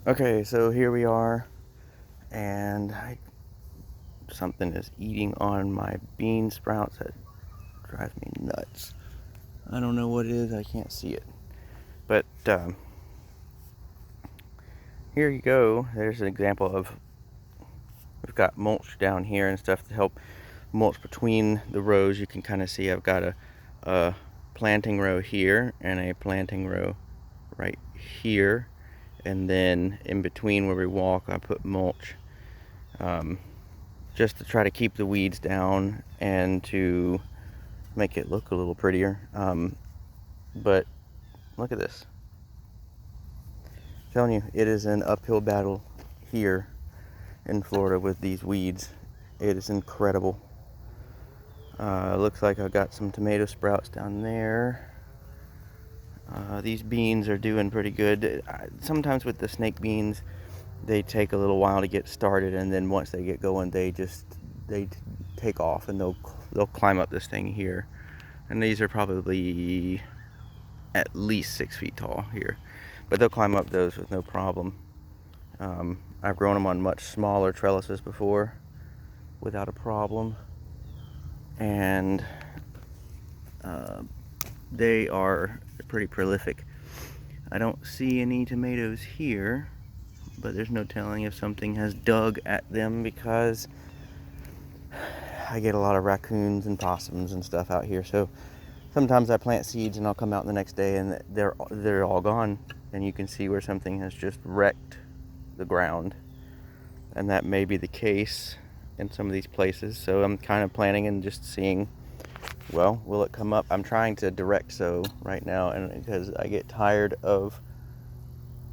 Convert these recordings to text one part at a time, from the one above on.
Okay, so here we are, and something is eating on my bean sprouts that drives me nuts. I don't know what it is, I can't see it. But here you go. There's an example of, we've got mulch down here and stuff to help mulch between the rows. You can kind of see I've got a planting row here and a planting row right here. And then in between where we walk, I put mulch. Just to try to keep the weeds down and to make it look a little prettier. But look at this. I'm telling you, it is an uphill battle here in Florida with these weeds. It is incredible. Looks like I've got some tomato sprouts down there. These beans are doing pretty good. Sometimes with the snake beans, they take a little while to get started, and then once they get going, they take off, and they'll climb up this thing here. And these are probably at least 6 feet tall here, but they'll climb up those with no problem. I've grown them on much smaller trellises before without a problem, and they are pretty prolific. I don't see any tomatoes here, but there's no telling if something has dug at them, because I get a lot of raccoons and possums and stuff out here. So sometimes I plant seeds and I'll come out the next day and they're all gone, and you can see where something has just wrecked the ground. And that may be the case in some of these places. So I'm kind of planning and just seeing, well, will it come up? I'm trying to direct sow right now, and because I get tired of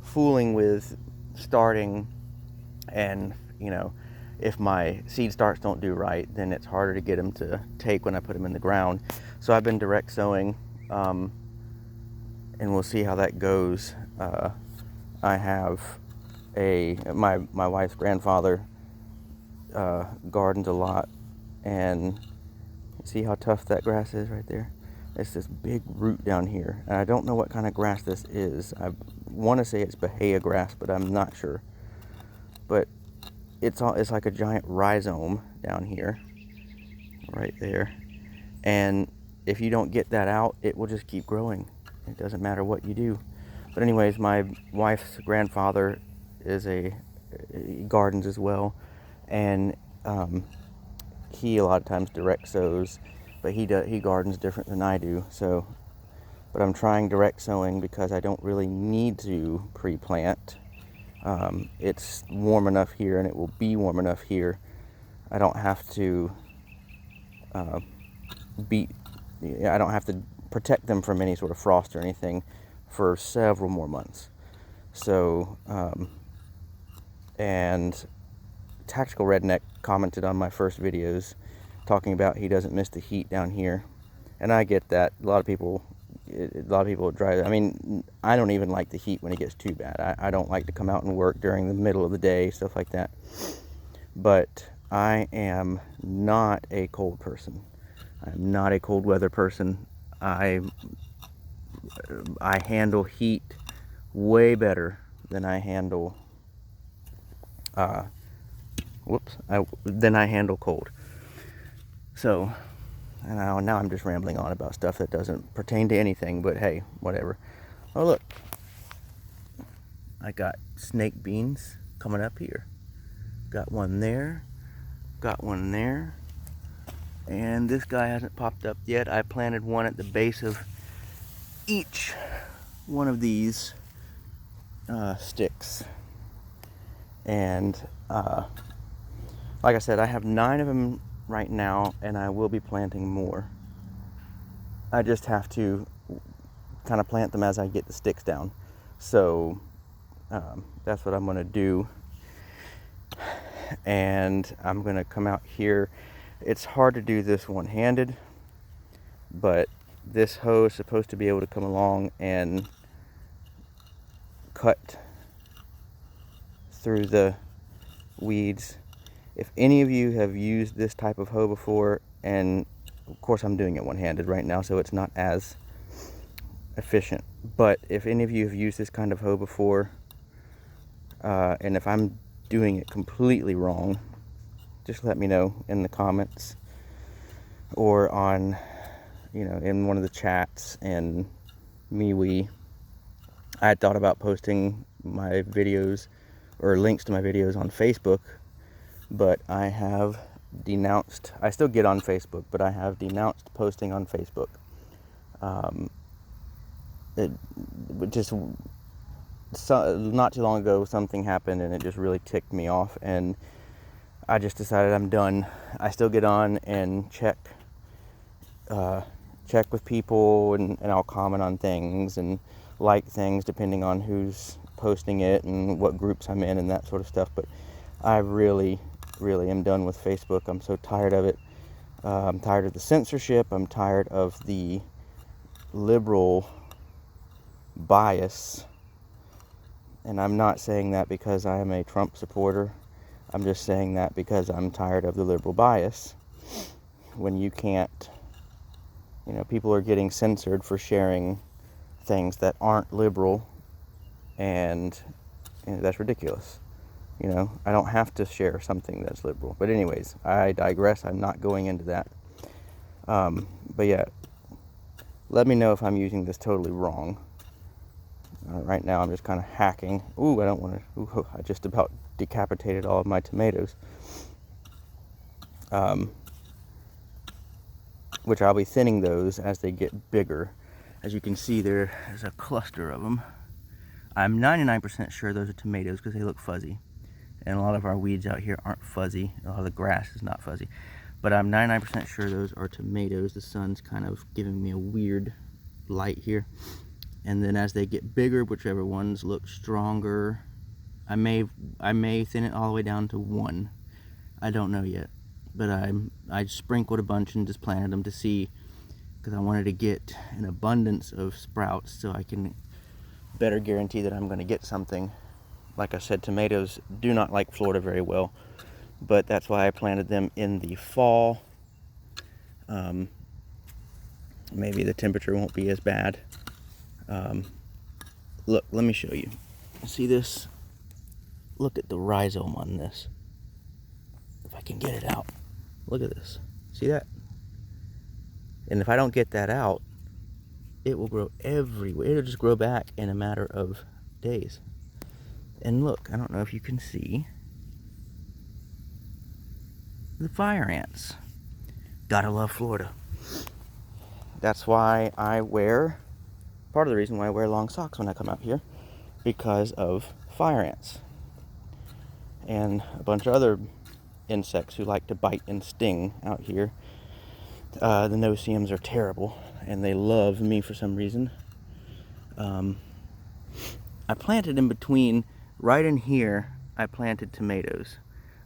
fooling with starting, and if my seed starts don't do right, then it's harder to get them to take when I put them in the ground. So I've been direct sowing, and we'll see how that goes. I have my wife's grandfather gardens a lot, and see how tough that grass is right there? It's this big root down here, and I don't know what kind of grass this is. I want to say it's Bahia grass, but I'm not sure. But it's like a giant rhizome down here, right there. And if you don't get that out, it will just keep growing. It doesn't matter what you do. But anyways, my wife's grandfather he gardens as well, and he a lot of times direct sows, but he gardens different than I do. So, but I'm trying direct sowing because I don't really need to pre-plant. It's warm enough here, and it will be warm enough here. I don't have to I don't have to protect them from any sort of frost or anything for several more months. So, and Tactical Redneck commented on my first videos talking about he doesn't miss the heat down here, and I get that. A lot of people drive. I mean, I don't even like the heat when it gets too bad. I don't like to come out and work during the middle of the day, stuff like that. But I am not a cold person. I'm not a cold weather person. I handle heat way better than I handle than I handle cold. So, and now I'm just rambling on about stuff that doesn't pertain to anything, but hey, whatever. Oh look, I got snake beans coming up here. Got one there, got one there, and this guy hasn't popped up yet. I planted one at the base of each one of these sticks, and like I said, I have 9 of them right now, and I will be planting more. I just have to kind of plant them as I get the sticks down. So that's what I'm going to do. And I'm going to come out here. It's hard to do this one-handed, but this hoe is supposed to be able to come along and cut through the weeds. If any of you have used this type of hoe before, and of course I'm doing it one-handed right now, so it's not as efficient, but if any of you have used this kind of hoe before, And if I'm doing it completely wrong, just let me know in the comments or on, in one of the chats in MeWe. I had thought about posting my videos or links to my videos on Facebook, but I have denounced, I still get on Facebook, but I have denounced posting on Facebook. It just, not too long ago, something happened and it just really ticked me off, and I just decided I'm done. I still get on and check with people, and I'll comment on things and like things depending on who's posting it and what groups I'm in and that sort of stuff. But I really am done with Facebook. I'm so tired of it. I'm tired of the censorship. I'm tired of the liberal bias. And I'm not saying that because I am a Trump supporter. I'm just saying that because I'm tired of the liberal bias. When you can't, people are getting censored for sharing things that aren't liberal, and that's ridiculous. I don't have to share something that's liberal. But anyways, I digress. I'm not going into that. But yeah, let me know if I'm using this totally wrong. Right now I'm just kind of hacking. Ooh, I don't want to. Ooh, I just about decapitated all of my tomatoes. Which I'll be thinning those as they get bigger. As you can see, there's a cluster of them. I'm 99% sure those are tomatoes because they look fuzzy. And a lot of our weeds out here aren't fuzzy. A lot of the grass is not fuzzy. But I'm 99% sure those are tomatoes. The sun's kind of giving me a weird light here. And then as they get bigger, whichever ones look stronger, I may thin it all the way down to 1. I don't know yet. But I sprinkled a bunch and just planted them to see, because I wanted to get an abundance of sprouts so I can better guarantee that I'm going to get something. Like I said, tomatoes do not like Florida very well, but that's why I planted them in the fall. Maybe the temperature won't be as bad. Look, let me show you. See this? Look at the rhizome on this. If I can get it out. Look at this. See that? And if I don't get that out, it will grow everywhere. It'll just grow back in a matter of days. And look, I don't know if you can see the fire ants. Gotta love Florida. That's why part of the reason why I wear long socks when I come out here, because of fire ants. And a bunch of other insects who like to bite and sting out here. The no-see-ums are terrible, and they love me for some reason. I planted in between, right in here, I planted tomatoes.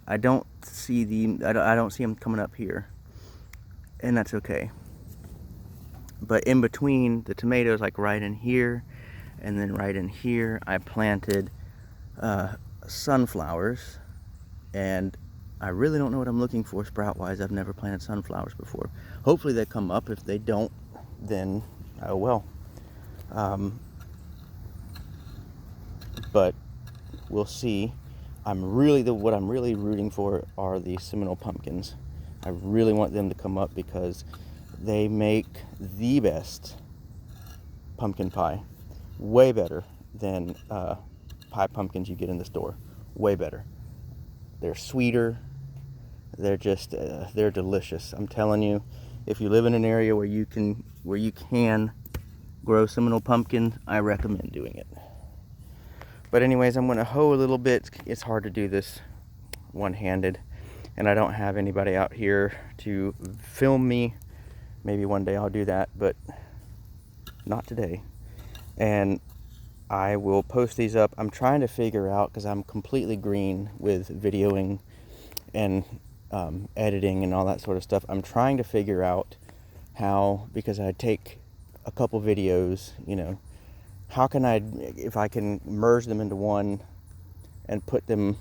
I don't see them coming up here, and that's okay. But in between the tomatoes, like right in here, and then right in here, I planted sunflowers, and I really don't know what I'm looking for sprout-wise. I've never planted sunflowers before. Hopefully they come up. If they don't, then oh well. But we'll see. What I'm really rooting for are the Seminole pumpkins. I really want them to come up because they make the best pumpkin pie. Way better than pie pumpkins you get in the store. Way better. They're sweeter. They're just they're delicious. I'm telling you, if you live in an area where you can grow Seminole pumpkin, I recommend doing it. But anyways, I'm going to hoe a little bit. It's hard to do this one-handed, and I don't have anybody out here to film me. Maybe one day I'll do that, but not today. And I will post these up. I'm trying to figure out, because I'm completely green with videoing and editing and all that sort of stuff. I'm trying to figure out how, because I take a couple videos, how can if I can merge them into one and put them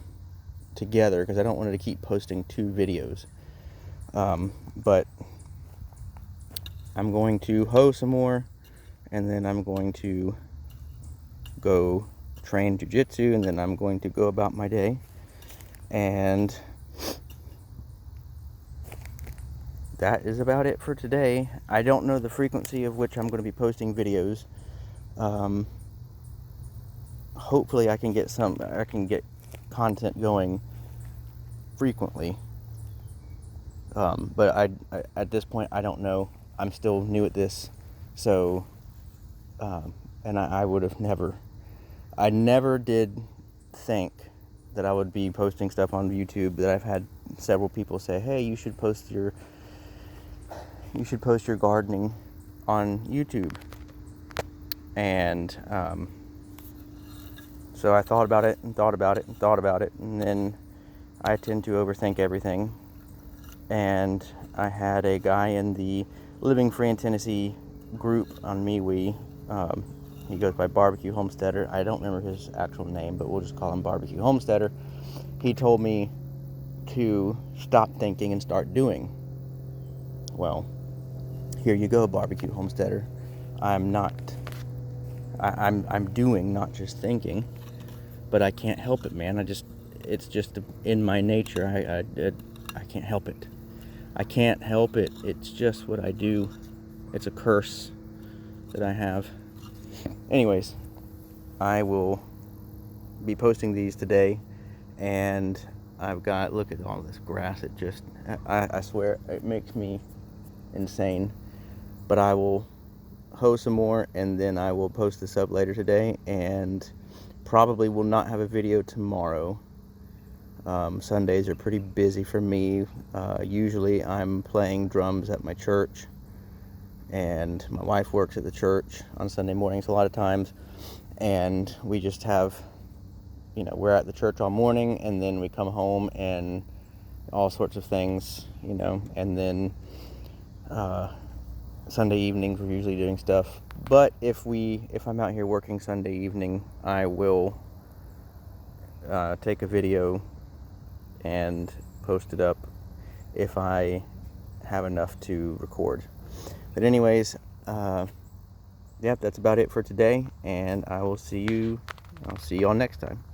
together, because I don't want to keep posting 2 videos. But I'm going to hoe some more, and then I'm going to go train jiu-jitsu, and then I'm going to go about my day. And that is about it for today. I don't know the frequency of which I'm going to be posting videos. Hopefully I can get content going frequently. But I at this point, I don't know. I'm still new at this. So, and I would have I never did think that I would be posting stuff on YouTube. That I've had several people say, hey, you should post your gardening on YouTube. And so I thought about it, and then I tend to overthink everything. And I had a guy in the Living Free in Tennessee group on MeWe. He goes by Barbecue Homesteader. I don't remember his actual name, but we'll just call him Barbecue Homesteader. He told me to stop thinking and start doing. Well, here you go, Barbecue Homesteader. I'm doing, not just thinking. But I can't help it, man. It's just in my nature. I can't help it. I can't help it. It's just what I do. It's a curse that I have. Anyways, I will be posting these today, and look at all this grass. I swear, it makes me insane. But I will hoe some more, and then I will post this up later today, and probably will not have a video tomorrow. Sundays are pretty busy for me. Usually I'm playing drums at my church, and my wife works at the church on Sunday mornings a lot of times, and we just have, we're at the church all morning, and then we come home and all sorts of things, and then Sunday evenings we're usually doing stuff. But if I'm out here working Sunday evening, I will take a video and post it up if I have enough to record. But anyways, that's about it for today, and I'll see you all next time.